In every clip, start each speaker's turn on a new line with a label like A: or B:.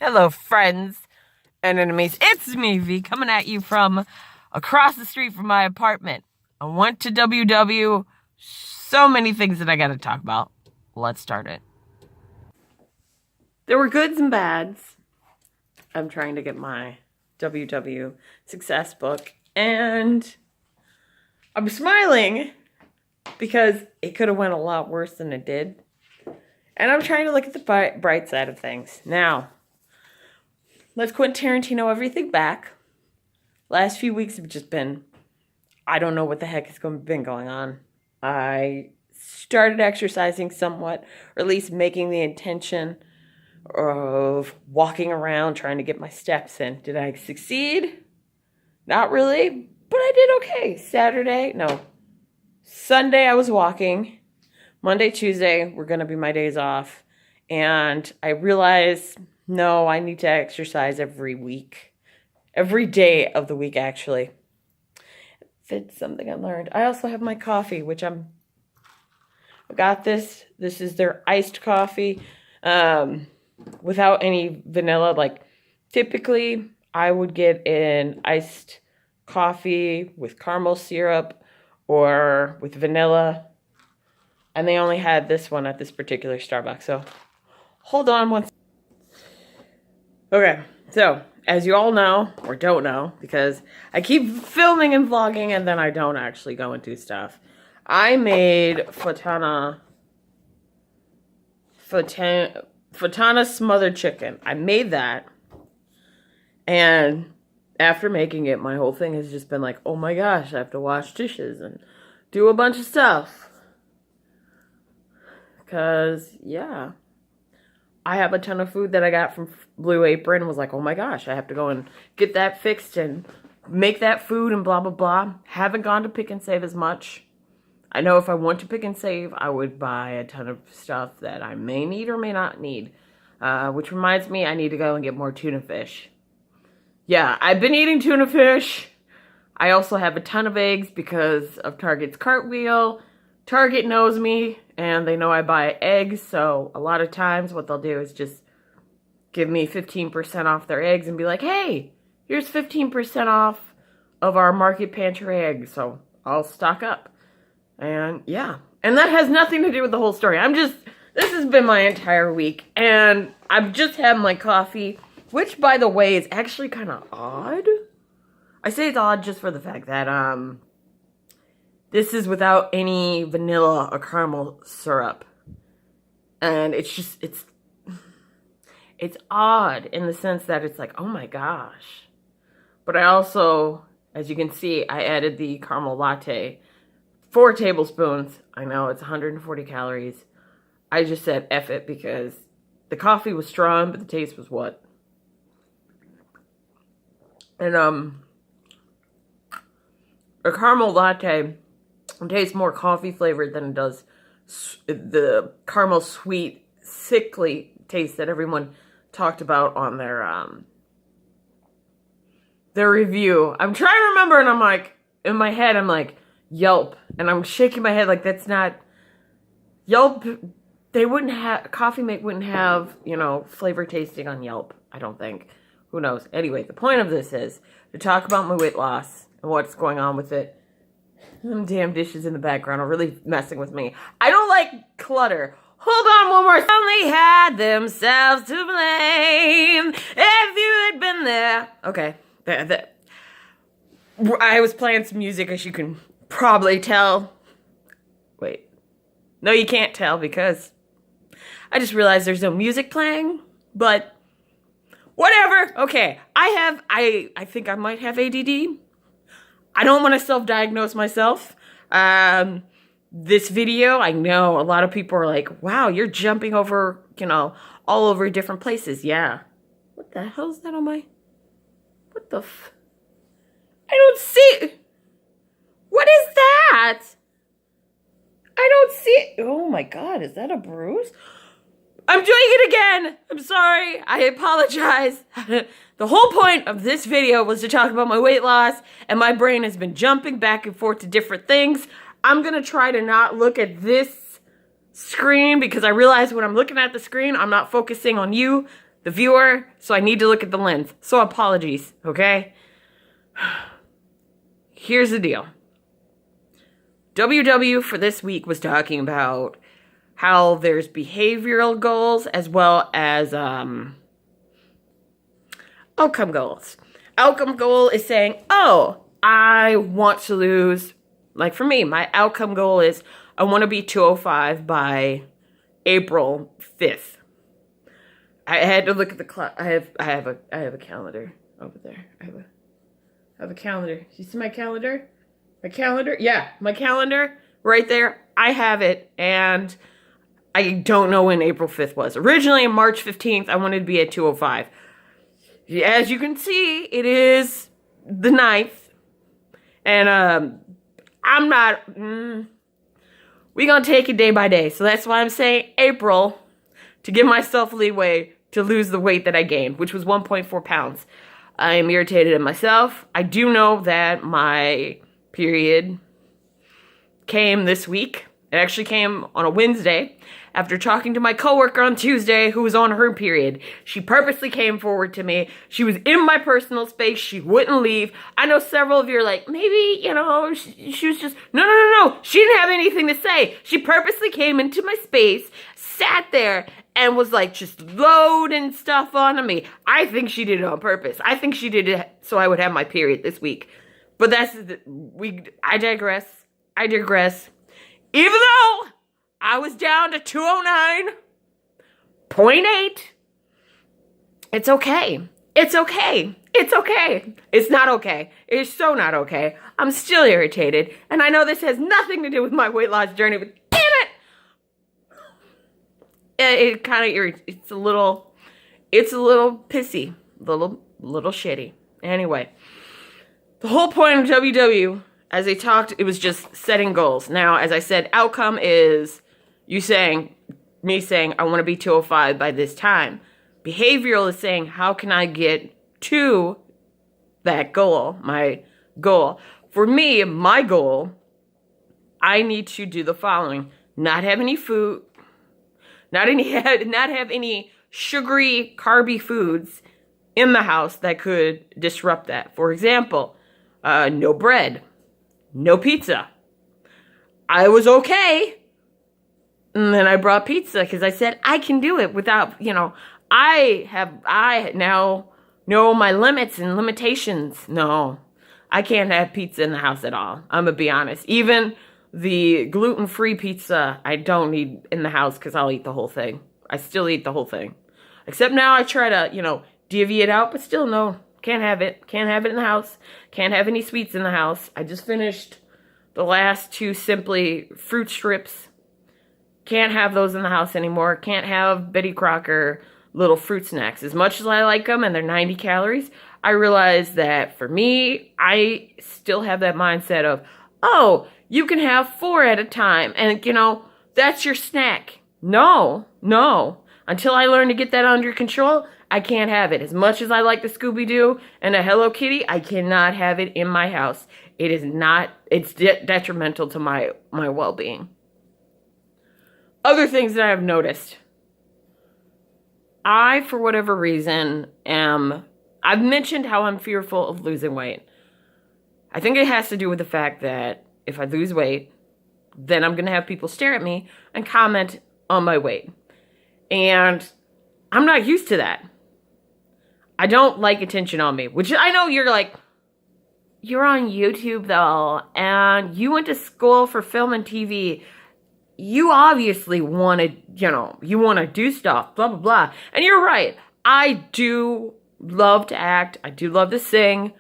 A: Hello, friends and enemies. It's me, V, coming at you from across the street from my apartment. I went to WW. So many things that I got to talk about. Let's start it. There were goods and bads. I'm trying to get my WW success book, and I'm smiling because it could have went a lot worse than it did. And I'm trying to look at the bright side of things. Now, let's Quentin Tarantino everything back. Last few weeks have just been, I don't know what the heck has been going on. I started exercising somewhat, or at least making the intention of walking around trying to get my steps in. Did I succeed? Not really, but I did okay. Sunday I was walking. Monday, Tuesday were going to be my days off. And I realized, no, I need to exercise every week. Every day of the week, actually. It's something I learned. I also have my coffee, which I got this. This is their iced coffee without any vanilla. Like, typically, I would get an iced coffee with caramel syrup or with vanilla. And they only had this one at this particular Starbucks. So, hold on one second. Okay, so, as you all know, or don't know, because I keep filming and vlogging and then I don't actually go and do stuff. I made Fotana smothered chicken. I made that. And after making it, my whole thing has just been like, oh my gosh, I have to wash dishes and do a bunch of stuff. Because, yeah, I have a ton of food that I got from Blue Apron and was like, oh my gosh, I have to go and get that fixed and make that food and blah, blah, blah. Haven't gone to Pick and Save as much. I know if I went to Pick and Save, I would buy a ton of stuff that I may need or may not need. Which reminds me, I need to go and get more tuna fish. Yeah, I've been eating tuna fish. I also have a ton of eggs because of Target's cartwheel. Target knows me, and they know I buy eggs, so a lot of times what they'll do is just give me 15% off their eggs and be like, hey, here's 15% off of our market pantry eggs, so I'll stock up. And yeah, and that has nothing to do with the whole story. This has been my entire week, and I've just had my coffee, which, by the way, is actually kind of odd. I say it's odd just for the fact that, this is without any vanilla or caramel syrup. And it's odd in the sense that it's like, oh my gosh. But I also, as you can see, I added the caramel latte. 4 tablespoons. I know it's 140 calories. I just said F it because the coffee was strong, but the taste was what? And, a caramel latte tastes more coffee flavored than it does the caramel sweet, sickly taste that everyone talked about on their review. I'm trying to remember, and I'm like, in my head, I'm like, Yelp. And I'm shaking my head like, that's not... Yelp, they wouldn't have... Coffee Mate wouldn't have, flavor tasting on Yelp, I don't think. Who knows? Anyway, the point of this is to talk about my weight loss and what's going on with it. Them damn dishes in the background are really messing with me. I don't like clutter. Hold on one more. Only had themselves to blame if you had been there. Okay. I was playing some music, as you can probably tell. Wait. No, you can't tell because I just realized there's no music playing. But whatever. Okay. I think I might have ADD. I don't want to self-diagnose myself. This video, I know a lot of people are like, wow, you're jumping over, all over different places. Yeah. What the hell is that on my... What the I don't see... What is that? I don't see... Oh my God, is that a bruise? I'm doing it again. I'm sorry. I apologize. The whole point of this video was to talk about my weight loss, and my brain has been jumping back and forth to different things. I'm going to try to not look at this screen because I realize when I'm looking at the screen, I'm not focusing on you. the viewer, so I need to look at the lens. So apologies, okay? Here's the deal. WW for this week was talking about how there's behavioral goals as well as outcome goals. Outcome goal is saying, oh, I want to lose, like for me, my outcome goal is I want to be 205 by April 5th. I had to look at the clock. I have a calendar over there. I have a calendar. You see my calendar? My calendar? Yeah, my calendar right there. I have it, and I don't know when April 5th was. Originally, on March 15th, I wanted to be at 205. As you can see, it is the 9th, and I'm not. We're gonna take it day by day. So that's why I'm saying April, to give myself leeway to lose the weight that I gained, which was 1.4 pounds. I am irritated at myself. I do know that my period came this week. It actually came on a Wednesday after talking to my coworker on Tuesday who was on her period. She purposely came forward to me. She was in my personal space. She wouldn't leave. I know several of you are like, maybe, you know, she was just, no. She didn't have anything to say. She purposely came into my space, sat there, and was like just loading stuff onto me. I think she did it on purpose. I think she did it so I would have my period this week. But I digress. Even though I was down to 209.8, it's okay. It's okay. It's okay. It's not okay. It's so not okay. I'm still irritated. And I know this has nothing to do with my weight loss journey, but damn it! It kind of irritates. It's a little pissy. Little shitty. Anyway. The whole point of WW, as they talked, it was just setting goals. Now, as I said, outcome is me saying, I want to be 205 by this time. Behavioral is saying, how can I get to that goal, my goal? For me, my goal, I need to do the following. Not have any food, not have any sugary, carby foods in the house that could disrupt that. For example, no bread, no pizza. I was okay. And then I brought pizza because I said I can do it without, I now know my limits and limitations. No, I can't have pizza in the house at all. I'm going to be honest. Even the gluten-free pizza, I don't need in the house because I'll eat the whole thing. I still eat the whole thing. Except now I try to, divvy it out, but still no. Can't have it. Can't have it in the house. Can't have any sweets in the house. I just finished the last 2 Simply fruit strips. Can't have those in the house anymore. Can't have Betty Crocker little fruit snacks. As much as I like them and they're 90 calories, I realize that for me, I still have that mindset of, oh, you can have 4 at a time. And, that's your snack. No. Until I learn to get that under control, I can't have it. As much as I like the Scooby-Doo and a Hello Kitty, I cannot have it in my house. It's detrimental to my well-being. Other things that I've noticed. I, for whatever reason, I've mentioned how I'm fearful of losing weight. I think it has to do with the fact that if I lose weight, then I'm going to have people stare at me and comment on my weight. And I'm not used to that. I don't like attention on me, which I know you're like, you're on YouTube though, and you went to school for film and TV. You obviously want to, you want to do stuff, blah, blah, blah. And you're right. I do love to act. I do love to sing.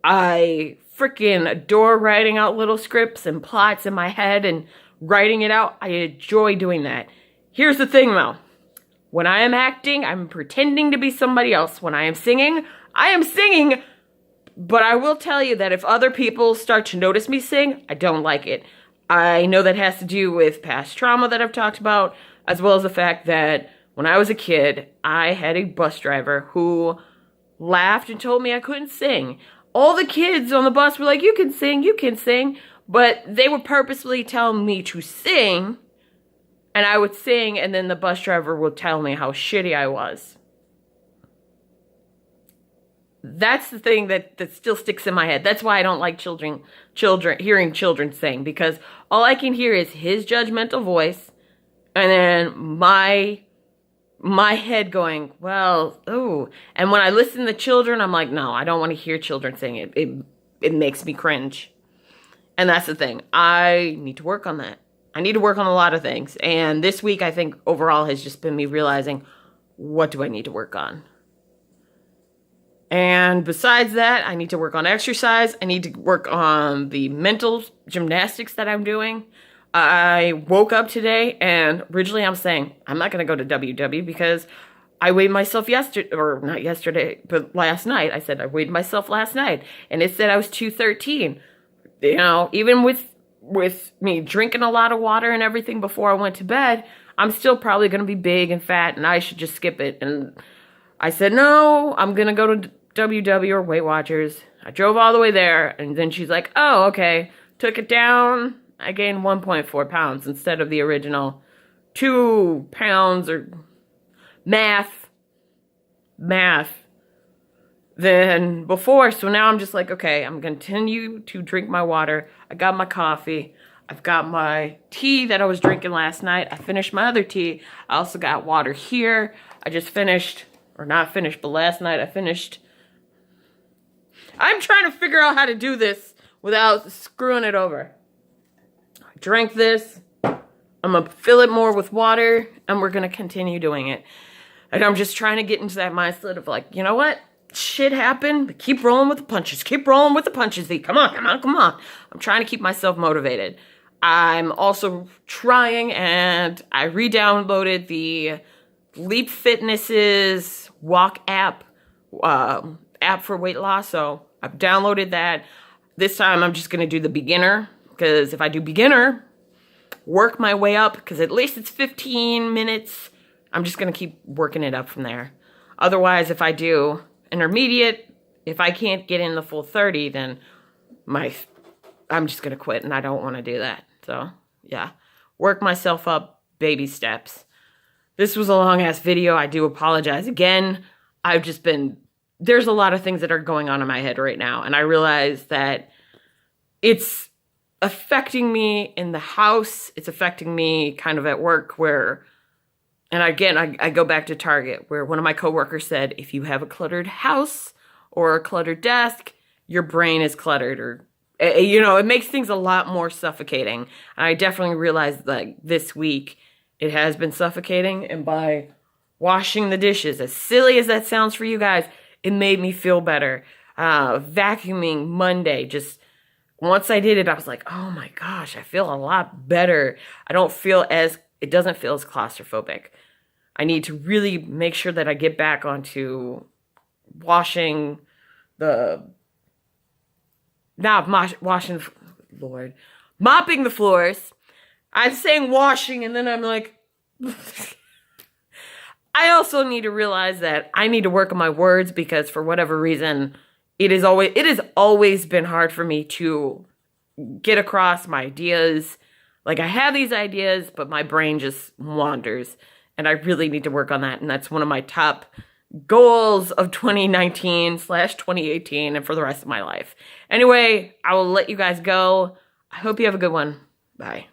A: I freaking adore writing out little scripts and plots in my head and writing it out. I enjoy doing that. Here's the thing though. When I am acting, I'm pretending to be somebody else. When I am singing, but I will tell you that if other people start to notice me sing, I don't like it. I know that has to do with past trauma that I've talked about, as well as the fact that when I was a kid, I had a bus driver who laughed and told me I couldn't sing. All the kids on the bus were like, you can sing, but they would purposely tell me to sing, and I would sing, and then the bus driver would tell me how shitty I was. That's the thing that still sticks in my head. That's why I don't like hearing children sing, because all I can hear is his judgmental voice and then my head going, well, oh. And when I listen to children, I'm like, no, I don't want to hear children sing. It makes me cringe. And that's the thing. I need to work on that. I need to work on a lot of things. And this week, I think overall has just been me realizing, what do I need to work on? And besides that, I need to work on exercise. I need to work on the mental gymnastics that I'm doing. I woke up today and originally I'm saying, I'm not going to go to WW because I weighed myself yesterday, or not yesterday, but last night. I said I weighed myself last night and it said I was 213. You know, even with me drinking a lot of water and everything before I went to bed, I'm still probably going to be big and fat and I should just skip it. And I said, no, I'm going to go to WW or Weight Watchers. I drove all the way there and then she's like, oh, okay. Took it down. I gained 1.4 pounds instead of the original 2 pounds or math than before. So now I'm just like, okay, I'm going to continue to drink my water. I got my coffee. I've got my tea that I was drinking last night. I finished my other tea. I also got water here. I just finished, or not finished, but last night I finished. I'm trying to figure out how to do this without screwing it over. I drank this. I'm going to fill it more with water, and we're going to continue doing it. And I'm just trying to get into that mindset of like, you know what? Shit happened, but keep rolling with the punches. Keep rolling with the punches, V. Come on, come on, come on. I'm trying to keep myself motivated. I'm also trying, and I re-downloaded the Leap Fitness's walk app for weight loss. So I've downloaded that. This time I'm just going to do the beginner, because if I do beginner, work my way up, because at least it's 15 minutes. I'm just going to keep working it up from there. Otherwise, if I do intermediate, if I can't get in the full 30, then I'm just going to quit, and I don't want to do that. So, yeah. Work myself up, baby steps. This was a long-ass video. I do apologize again. There's a lot of things that are going on in my head right now, and I realize that it's affecting me in the house. It's affecting me kind of at work and again, I go back to Target, where one of my coworkers said, if you have a cluttered house or a cluttered desk, your brain is cluttered, or, you know, it makes things a lot more suffocating. And I definitely realized that this week it has been suffocating. And by washing the dishes, as silly as that sounds for you guys, it made me feel better. Vacuuming Monday, just once I did it, I was like, oh my gosh, I feel a lot better. It doesn't feel as claustrophobic. I need to really make sure that I get back onto mopping the floors. I'm saying washing, and then I'm like, I also need to realize that I need to work on my words, because for whatever reason, it has always been hard for me to get across my ideas. Like, I have these ideas, but my brain just wanders, and I really need to work on that, and that's one of my top goals of 2019/2018 and for the rest of my life. Anyway, I will let you guys go. I hope you have a good one. Bye.